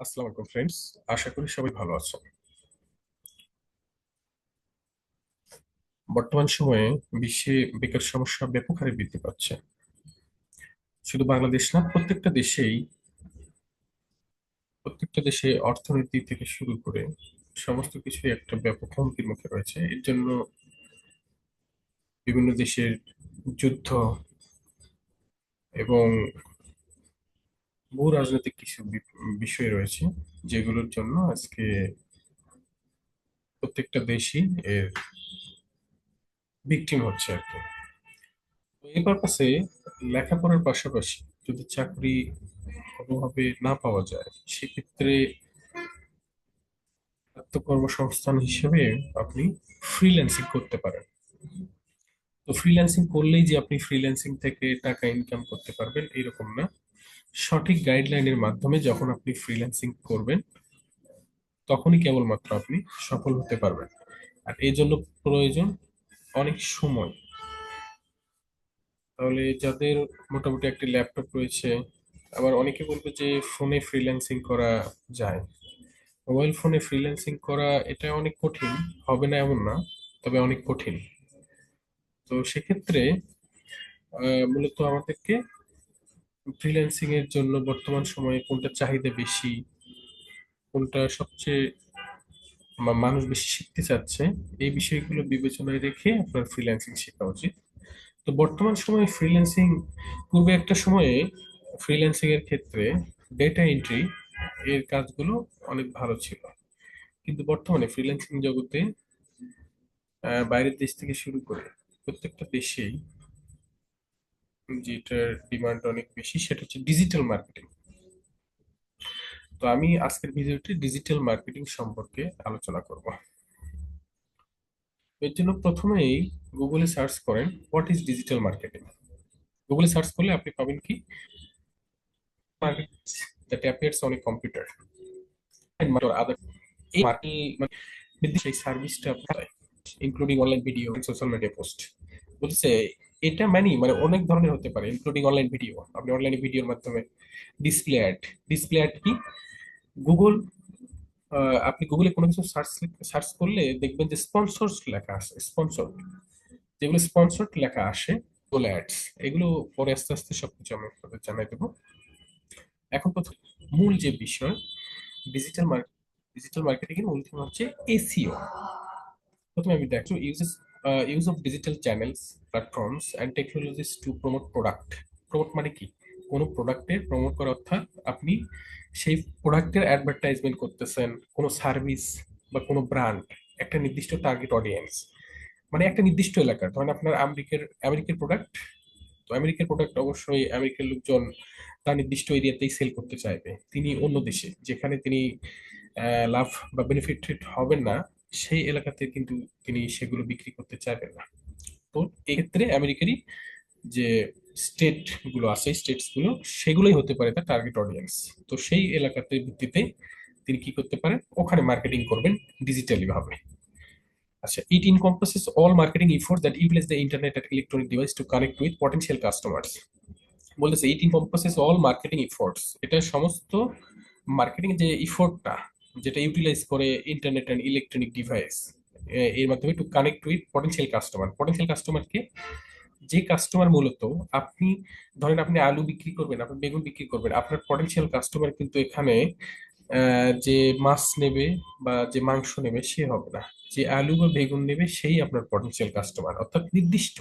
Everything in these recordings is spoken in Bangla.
আসসালামু আলাইকুম ফ্রেন্ডস, আশা করি সবাই ভালো আছো। বর্তমান সময়ে বিশ্বে বেকার সমস্যা ব্যাপক হারে বৃদ্ধি পাচ্ছে। শুধু বাংলাদেশ না, প্রত্যেকটা দেশে অর্থনীতি থেকে শুরু করে সমস্ত কিছুই একটা ব্যাপক হুমকির মুখে রয়েছে। এর জন্য বিভিন্ন দেশের যুদ্ধ এবং ভূ রাজনৈতিক কিছু বিষয় রয়েছে, যেগুলোর জন্য আজকে প্রত্যেকটা দেশই এর ভিকটিম হচ্ছে আর কি। তো এই পারপাসে লেখাপড়ার পাশাপাশি যদি চাকরি কোনোভাবে না পাওয়া যায়, সেক্ষেত্রে আত্মকর্মসংস্থান হিসেবে আপনি ফ্রিল্যান্সিং করতে পারেন। তো ফ্রিল্যান্সিং করলেই যে আপনি ফ্রিল্যান্সিং থেকে টাকা ইনকাম করতে পারবেন এরকম না। সঠিক গাইডলাইনের মাধ্যমে যখন আপনি ফ্রিল্যান্সিং করবেন, তখনই কেবলমাত্র আপনি সফল হতে পারবেন। আর এই জন্য প্রয়োজন অনেক সময়। তাহলে যাদের মোটামুটি একটি ল্যাপটপ রয়েছে, আবার অনেকে বলবে যে ফোনে ফ্রিল্যান্সিং করা যায়। মোবাইল ফোনে ফ্রিল্যান্সিং করা এটা অনেক কঠিন, হবে না এমন না, তবে অনেক কঠিন। তো সেক্ষেত্রে মূলত আমাদেরকে ফ্রিল্যান্সিং এর জন্য বর্তমান সময়ে কোনটা চাহিদা বেশি, কোনটা সবচেয়ে মানুষ বেশি শিখতে চাচ্ছে, এই বিষয়গুলো বিবেচনায় রেখে আপনার ফ্রিল্যান্সিং শেখা উচিত। তো বর্তমান সময়ে ফ্রিল্যান্সিং, পূর্বে একটা সময়ে ফ্রিল্যান্সিং এর ক্ষেত্রে ডেটা এন্ট্রি এর কাজগুলো অনেক ভালো ছিল, কিন্তু বর্তমানে ফ্রিল্যান্সিং জগতে বাইরের দেশ থেকে শুরু করে প্রত্যেকটা দেশেই যেটার ডিমান্ড অনেক বেশি, সেটা হচ্ছে ডিজিটাল মার্কেটিং। তো আমি আজকের ভিডিওটি ডিজিটাল মার্কেটিং সম্পর্কে আলোচনা করব। এর জন্য প্রথমেই গুগলে সার্চ করেন হোয়াট ইজ ডিজিটাল মার্কেটিং। গুগলে সার্চ করলে আপনি পাবেন কি, market that appears on a computer and other. এই মার্কেটিং সেই সার্ভিসটা including online video, social media post. বলছে এটা মানে অনেক ধরনের হতে পারে, ইনক্লুডিং অনলাইন ভিডিও। আপনি অনলাইনে ভিডিওর মাধ্যমে ডিসপ্লে অ্যাড। ডিসপ্লে অ্যাড কি? গুগল, আপনি গুগলে কোনো কিছু সার্চ সার্চ করলে দেখবেন যে স্পন্সরস লেখা আছে, স্পন্সর। যেগুলো স্পন্সর লেখা আসে, গুগল অ্যাডস, এগুলো পরে আস্তে আস্তে সবকিছু আমি আপনাদের জানাই দেবো। এখন প্রথম মূল যে বিষয়, ডিজিটাল মার্কেট, ডিজিটাল মার্কেটিং এর মূল থিম হচ্ছে এসইও। প্রথমে আমি দেখো use of digital channels, platforms and technologies to promote product. Promote মানে কি? কোনো প্রোডাক্টের প্রমোট করা, অর্থাৎ আপনি সেই প্রোডাক্টের অ্যাডভার্টাইজমেন্ট করতেছেন, কোনো সার্ভিস বা কোনো ব্র্যান্ড, একটা নির্দিষ্ট টার্গেট অডিয়েন্স, মানে একটা নির্দিষ্ট এলাকার। ধরেন আপনার আমেরিকার প্রোডাক্ট, তো আমেরিকার প্রোডাক্ট অবশ্যই আমেরিকার লোকজন তার নির্দিষ্ট এরিয়াতেই সেল করতে চাইবে। তিনি অন্য দেশে যেখানে তিনি লাভ বা বেনিফিটেড হবেন না, সেই এলাকাতে কিন্তু তিনি সেগুলো বিক্রি করতে চাইবেন না। তো এক্ষেত্রে আমেরিকারই যে স্টেট গুলো আছে, স্টেটস গুলো, সেগুলোই হতে পারে তার টার্গেট অডিয়েন্স। তো সেই এলাকাতে ভিত্তিতে তিনি কি করতে পারেন, ওখানে মার্কেটিং করবেন ডিজিটালি ভাবে। আচ্ছা, ইট encompasses all marketing efforts that utilize the internet and electronic device to connect with potential customers। বলেছে ইট encompasses all marketing efforts, এটা সমস্ত মার্কেটিং যে ইফোর্টটা, যেটা ইউটিলাইজ করে ইন্টারনেট অ্যান্ড ইলেকট্রনিক ডিভাইস এর মাধ্যমে to connect with potential customer. Potential কাস্টমারকে, যে কাস্টমার মূলত, আপনি ধরেন আপনি আলু বিক্রি করবেন, আপনি বেগুন বিক্রি করবেন, আপনার পটেনশিয়াল কাস্টমার কিন্তু এখানে যে মাছ নেবে বা যে মাংস নেবে সে হবে না, যে আলু বা বেগুন নেবে সেই আপনার পটেনশিয়াল কাস্টমার, অর্থাৎ নির্দিষ্ট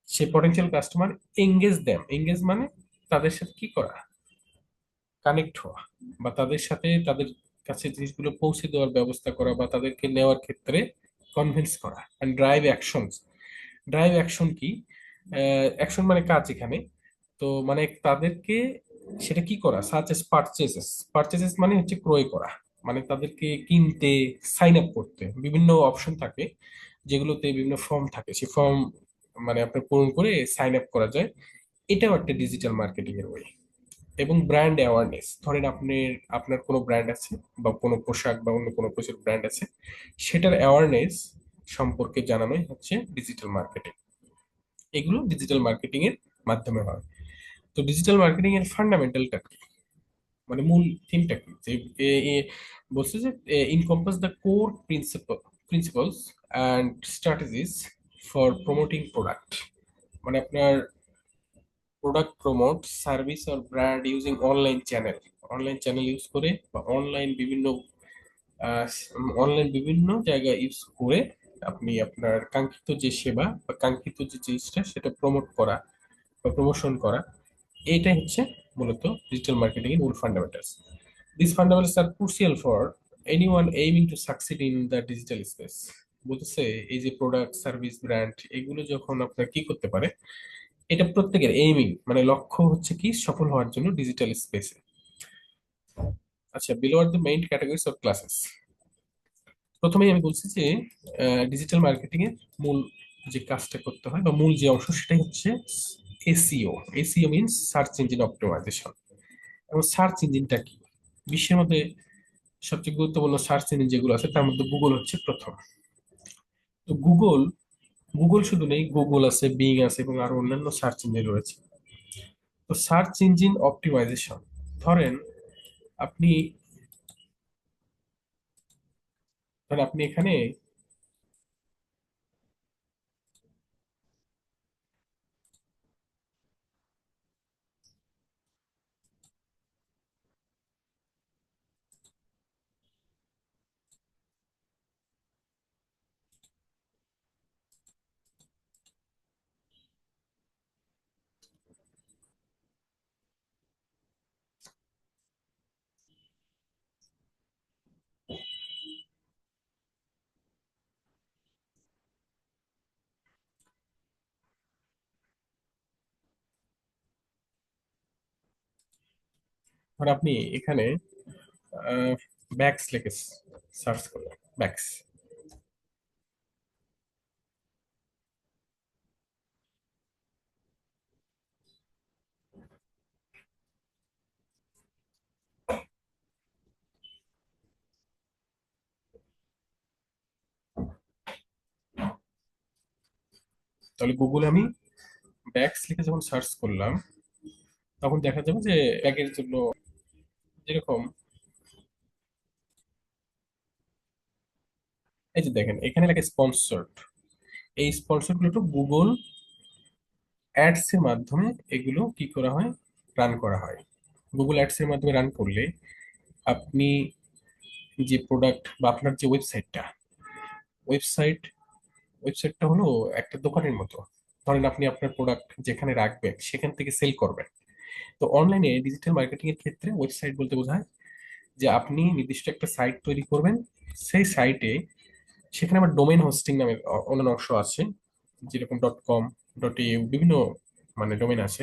সে পটেনশিয়াল কাস্টমার। এঙ্গেজ মানে তাদের সাথে কি করা, কানেক্ট হওয়া, বা তাদের সাথে তাদের কাছে জিনিসগুলো পৌঁছে দেওয়ার ব্যবস্থা করা, বা তাদেরকে নেওয়ার ক্ষেত্রে কনভিন্স করা। And drive action. Drive action কি? অ্যাকশন মানে কাজ এখানে। তো মানে তাদেরকে সেটা কি করা, সাচ এস পারচেসেস। পারচেসেস মানে হচ্ছে ক্রয় করা, মানে তাদেরকে কিনতে, সাইন আপ করতে। বিভিন্ন অপশন থাকে যেগুলোতে বিভিন্ন ফর্ম থাকে, সেই ফর্ম মানে আপনার পূরণ করে সাইন আপ করা যায়। এটাও একটা ডিজিটাল মার্কেটিং এর ওয়ে। এবং ব্র্যান্ড অ্যাওয়ারনেস, ধরেন আপনার কোনো ব্র্যান্ড আছে বা কোনো পোশাক বা অন্য কোনো কিছুর ব্র্যান্ড আছে, সেটার অ্যাওয়ারনেস সম্পর্কে জানানোই হচ্ছে ডিজিটাল মার্কেটিং। এগুলো ডিজিটাল মার্কেটিং এর মাধ্যমে হয়। তো ডিজিটাল মার্কেটিং এর ফান্ডামেন্টালটা কি? মানে মূল থিমটা কি, যে বলছে যে encompass the core principles and strategies for promoting product. মানে আপনার product promote service or brand using online channel use করে, বা অনলাইন বিভিন্ন জায়গা ইউজ করে আপনি আপনার কাঙ্ক্ষিত যে সেবা বা কাঙ্ক্ষিত যে জিনিসটা সেটা প্রমোট করা বা প্রমোশন করা। এইটাই হচ্ছে মূলত ডিজিটাল মার্কেটিং এর মূল fundamentals. This fundamentals are crucial for anyone aiming to succeed in the digital space. বলতেছে এই যে প্রোডাক্ট সার্ভিস ব্র্যান্ড এগুলো যখন আপনার কি করতে পারে, এটা প্রত্যেকের এইমিং মানে লক্ষ্য হচ্ছে কি সফল হওয়ার জন্য ডিজিটাল স্পেসে। আচ্ছা, below are the main categories of classes. প্রথমেই আমি বলছি যে ডিজিটাল মার্কেটিং এর মূল যে কাজটা করতে হয় বা মূল যে অংশ সেটাই হচ্ছে SEO. SEO means search engine optimization. এবং সার্চ ইঞ্জিনটা কি? বিশ্বের মধ্যে সবচেয়ে গুরুত্বপূর্ণ সার্চ ইঞ্জিন যেগুলো আছে তার মধ্যে গুগল হচ্ছে প্রথম। তো গুগল গুগল শুধু নেই, গুগল আছে, বিং আছে এবং আরো অন্যান্য সার্চ ইঞ্জিন রয়েছে। তো সার্চ ইঞ্জিন অপটিমাইজেশন, ধরেন আপনি আপনি এখানে আপনি এখানে ব্যাকস লিখে সার্চ করলেন, ব্যাকস। তাহলে গুগলে আমি ব্যাকস লিখে যখন সার্চ করলাম তখন দেখা যাবে যে ব্যাগের জন্য যেরকম এই যে দেখেন এখানে লেখা স্পন্সর্ড। এই স্পন্সর গুলো তো গুগল অ্যাডস এর মাধ্যমে এগুলো কি করা হয়, রান করা হয়। গুগল অ্যাডস এর মাধ্যমে রান করলে আপনি যে প্রোডাক্ট বা আপনার যে ওয়েবসাইট ওয়েবসাইটটা হলো একটা দোকানের মতো। ধরেন আপনি আপনার প্রোডাক্ট যেখানে রাখবেন সেখান থেকে সেল করবেন। তো অনলাইনে ডিজিটাল মার্কেটিং এর ক্ষেত্রে ওয়েবসাইট বলতে বোঝায় যে আপনি নির্দিষ্ট একটা সাইট তৈরি করবেন। সেই সাইটে সেখানে আবার ডোমেইন হোস্টিং নামে অন্যান্য অংশ আছে, যেরকম .com .au বিভিন্ন মানে ডোমেইন আছে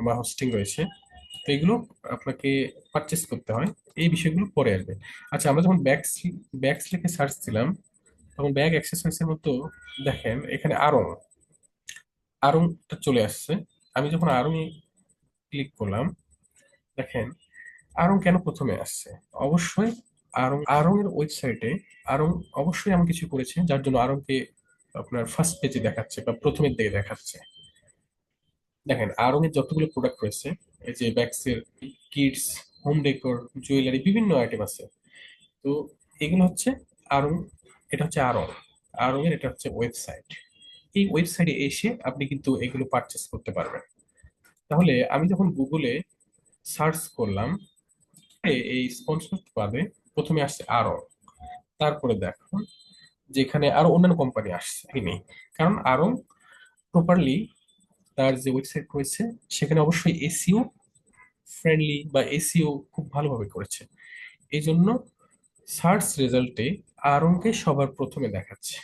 বা হোস্টিং রয়েছে। তো এগুলো আপনাকে পারচেস করতে হয়। এই বিষয়গুলো পরে আসবে। আচ্ছা, আমরা যখন ব্যাগস লিখে সার্চ দিলাম তখন ব্যাগ এক্সারসাইজের মতো দেখেন এখানে আড়ংটা চলে আসছে। আমি যখন আড়ং ক্লিক করলাম, দেখেন আড়ং কেন প্রথমে আসছে। অবশ্যই আড়ং এর ওয়েবসাইটে আড়ং অবশ্যই এমন কিছু করেছে যার জন্য আড়ংকে আপনার ফার্স্ট পেজে দেখাচ্ছে বা প্রথমের দিকে দেখাচ্ছে। দেখেন আড়ং এর যতগুলো প্রোডাক্ট রয়েছে, এই যে ব্যাগসের কিডস, হোম ডেকোর, জুয়েলারি বিভিন্ন আইটেম আছে। তো এগুলো হচ্ছে আড়ং। এটা হচ্ছে আড়ং। আড়ং এর এটা হচ্ছে ওয়েবসাইট। এই ওয়েবসাইটে এসে আপনি কিন্তু এগুলো পারচেস করতে পারবেন। তাহলে আমি যখন গুগলে সার্চ করলাম এই স্পন্সর পাবে, প্রথমে আসছে আরো, তারপরে দেখো যেখানে আরো অন্যান্য কোম্পানি আসছে কি নেই। কারণ আরো প্রপারলি তার যে ওয়েবসাইট রয়েছে সেখানে অবশ্যই এসইও ফ্রেন্ডলি বা এসইও খুব ভালোভাবে করেছে। এই জন্য সার্চ রেজাল্টে আরংকে সবার প্রথমে দেখাচ্ছে।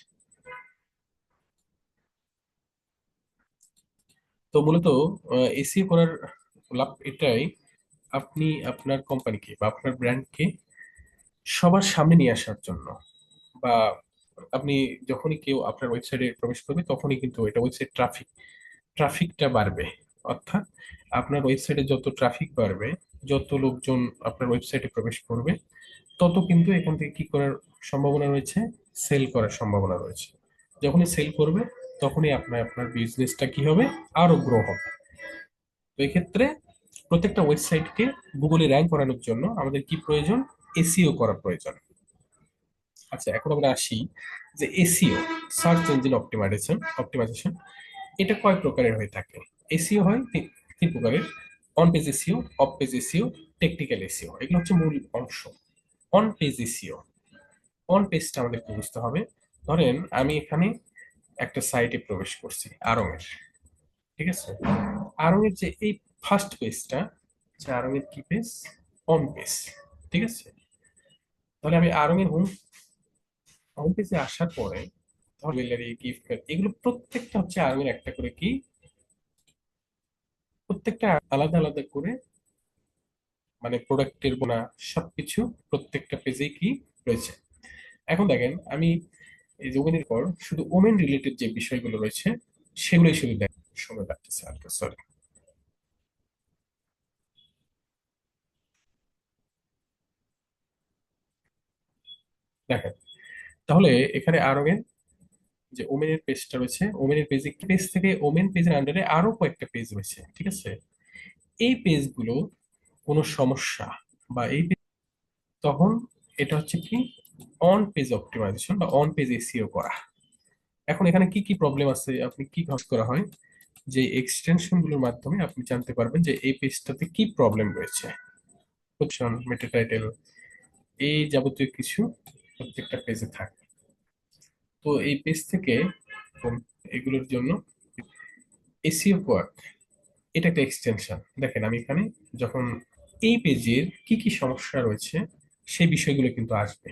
তো মূলত এসইও করার লাভ এটাই, আপনি আপনার কোম্পানিকে বা আপনার ব্র্যান্ডকে সবার সামনে নিয়ে আসার জন্য, বা আপনি যখনই কেউ আপনার ওয়েবসাইটে প্রবেশ করবে তখনই কিন্তু এটা ওয়েবসাইট ট্রাফিকটা বাড়বে। অর্থাৎ আপনার ওয়েবসাইটে যত ট্রাফিক বাড়বে, যত লোকজন আপনার ওয়েবসাইটে প্রবেশ করবে, তত কিন্তু এখান থেকে কি করার সম্ভাবনা রয়েছে, সেল করার সম্ভাবনা রয়েছে। যখনই সেল করবে তখনই আপনার আপনার বিজনেসটা কি হবে, আরো গ্রো হবে। তো এক্ষেত্রে প্রত্যেকটা ওয়েবসাইটকে গুগলে র্যাঙ্ক করানোর জন্য আমাদের কি প্রয়োজন? এসইও করা প্রয়োজন। আচ্ছা, এখন আমরা আসি যে এসইও, সার্চ ইঞ্জিন অপটিমাইজেশন এটা কয় প্রকারের হয়ে থাকে? এসইও হয় তিন প্রকারের: on page SEO, of page SEO, technical SEO. এগুলো হচ্ছে মূল অংশ। অন পেজ এসইও, অন পেজটা আমাদেরকে বুঝতে হবে। ধরেন আমি এখানে একটা সাইটে প্রবেশ করছি আরং এর, ঠিক আছে? আরং এর যে এই ফার্স্ট পেজটা, যে আরং এর কি পেজ? অন পেজ, ঠিক আছে? তাহলে আমি আরং এর হোম পেজে আসার পরে জুয়েলারি, গিফট কার্ড, এগুলো প্রত্যেকটা হচ্ছে আরং এর একটা করে কি, প্রত্যেকটা আলাদা আলাদা করে, মানে প্রোডাক্টের বোনা সবকিছু প্রত্যেকটা পেজেই কি রয়েছে। এখন দেখেন আমি এই যে ওমেনের পর শুধু ওমেন রিলেটেড যে বিষয়গুলো রয়েছে সেগুলোই শুধু দেখ, সময় লাগতেছে আর সরি। দেখেন, তাহলে এখানে আরং এর যে ওমেনের পেজটা রয়েছে, ওমেনের পেজে পেজ থেকে ওমেন পেজের আন্ডারে আরো কয়েকটা পেজ রয়েছে, ঠিক আছে? এই পেজগুলো কোনো সমস্যা বা তখন এটা হচ্ছে কি, অন পেজ অপটিমাইজেশন বা অন পেজ এসইও করা। এখন এখানে কি কি প্রবলেম আছে, আপনি কি কাজ করা হয়, যে এক্সটেনশন গুলোর মাধ্যমে আপনি জানতে পারবেন যে এই পেজটাতে কি প্রবলেম রয়েছে। অপশন, মেটা টাইটেল, এই যাবতীয় কিছু প্রত্যেকটা পেজে থাকে। তো এই পেজ থেকে এগুলোর জন্য এসইও কোয়াড, এটা একটা এক্সটেনশন। দেখেন আমি এখানে যখন এই পেজের কি কি সমস্যা রয়েছে সেই বিষয়গুলো কিন্তু আসবে,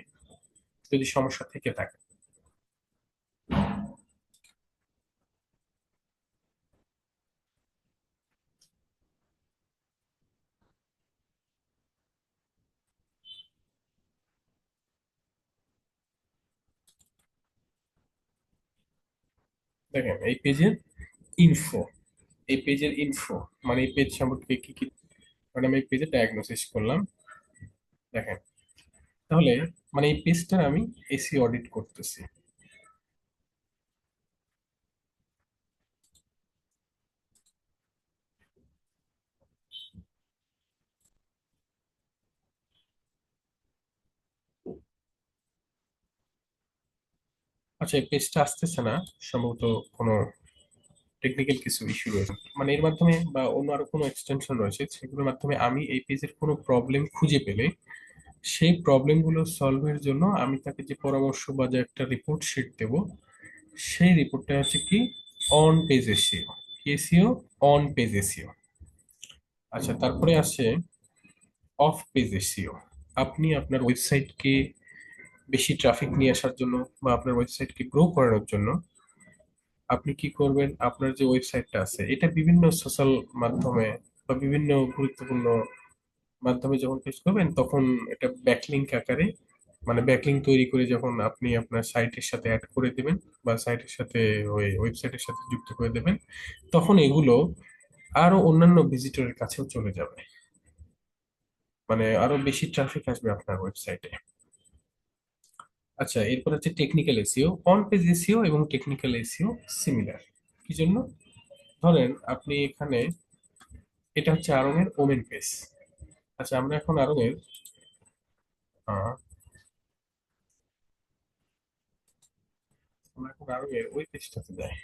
যদি সমস্যা থেকে থাকে। দেখেন এই পেজের ইনফো, এই পেজের ইনফো মানে এই পেজ সম্পর্কে কি কি, মানে আমি এই পেজে ডায়াগনোসিস করলাম। দেখেন, তাহলে মানে এই পেজটা আমি এসি অডিট করতেছি। আচ্ছা, এই পেজটা আসতেছে না, সম্ভবত কোনো টেকনিক্যাল কিছু ইস্যু রয়েছে। মানে এর মাধ্যমে বা অন্য আরো কোনো এক্সটেনশন রয়েছে সেগুলোর মাধ্যমে আমি এই পেজের কোনো প্রবলেম খুঁজে পেলে সেই প্রবলেমগুলো সলভের জন্য আমি তাকে যে পরামর্শ বা যে একটা রিপোর্ট শিট দেব, সেই রিপোর্টটা হচ্ছে কি, অন পেজ এসিও। কি এসিও? On page SEO. আচ্ছা, তারপরে আসে অফ পেজ এসিও। আপনি আপনার ওয়েবসাইটকে বেশি ট্রাফিক নিয়ে আসার জন্য বা আপনার ওয়েবসাইটকে গ্রো করানোর জন্য আপনি কি করবেন, আপনার যে ওয়েবসাইটটা আছে এটা বিভিন্ন সোশ্যাল মাধ্যমে বা বিভিন্ন গুরুত্বপূর্ণ মাধ্যমে যখন পেশ করবেন তখন এটা ব্যাকলিংক আকারে, মানে ব্যাকলিংক তৈরি করে যখন আপনি আপনার সাইটের সাথে অ্যাড করে দেবেন বা সাইটের সাথে ওই ওয়েবসাইটের সাথে যুক্ত করে দেবেন, তখন এগুলো আরো অন্যান্য ভিজিটরের কাছেও চলে যাবে, মানে আরো বেশি ট্রাফিক আসবে আপনার ওয়েবসাইটে। আচ্ছা, এরপর হচ্ছে technical SEO. On page SEO এবং টেকনিক্যাল এসইও সিমিলার। কি জন্য? ধরেন আপনি এখানে, এটা হচ্ছে আরং এর ওমেন পেজ। আচ্ছা, আমরা এখন আরং এর আহ, আমরা এখন আরং এর ওই পেজটাতে যাই।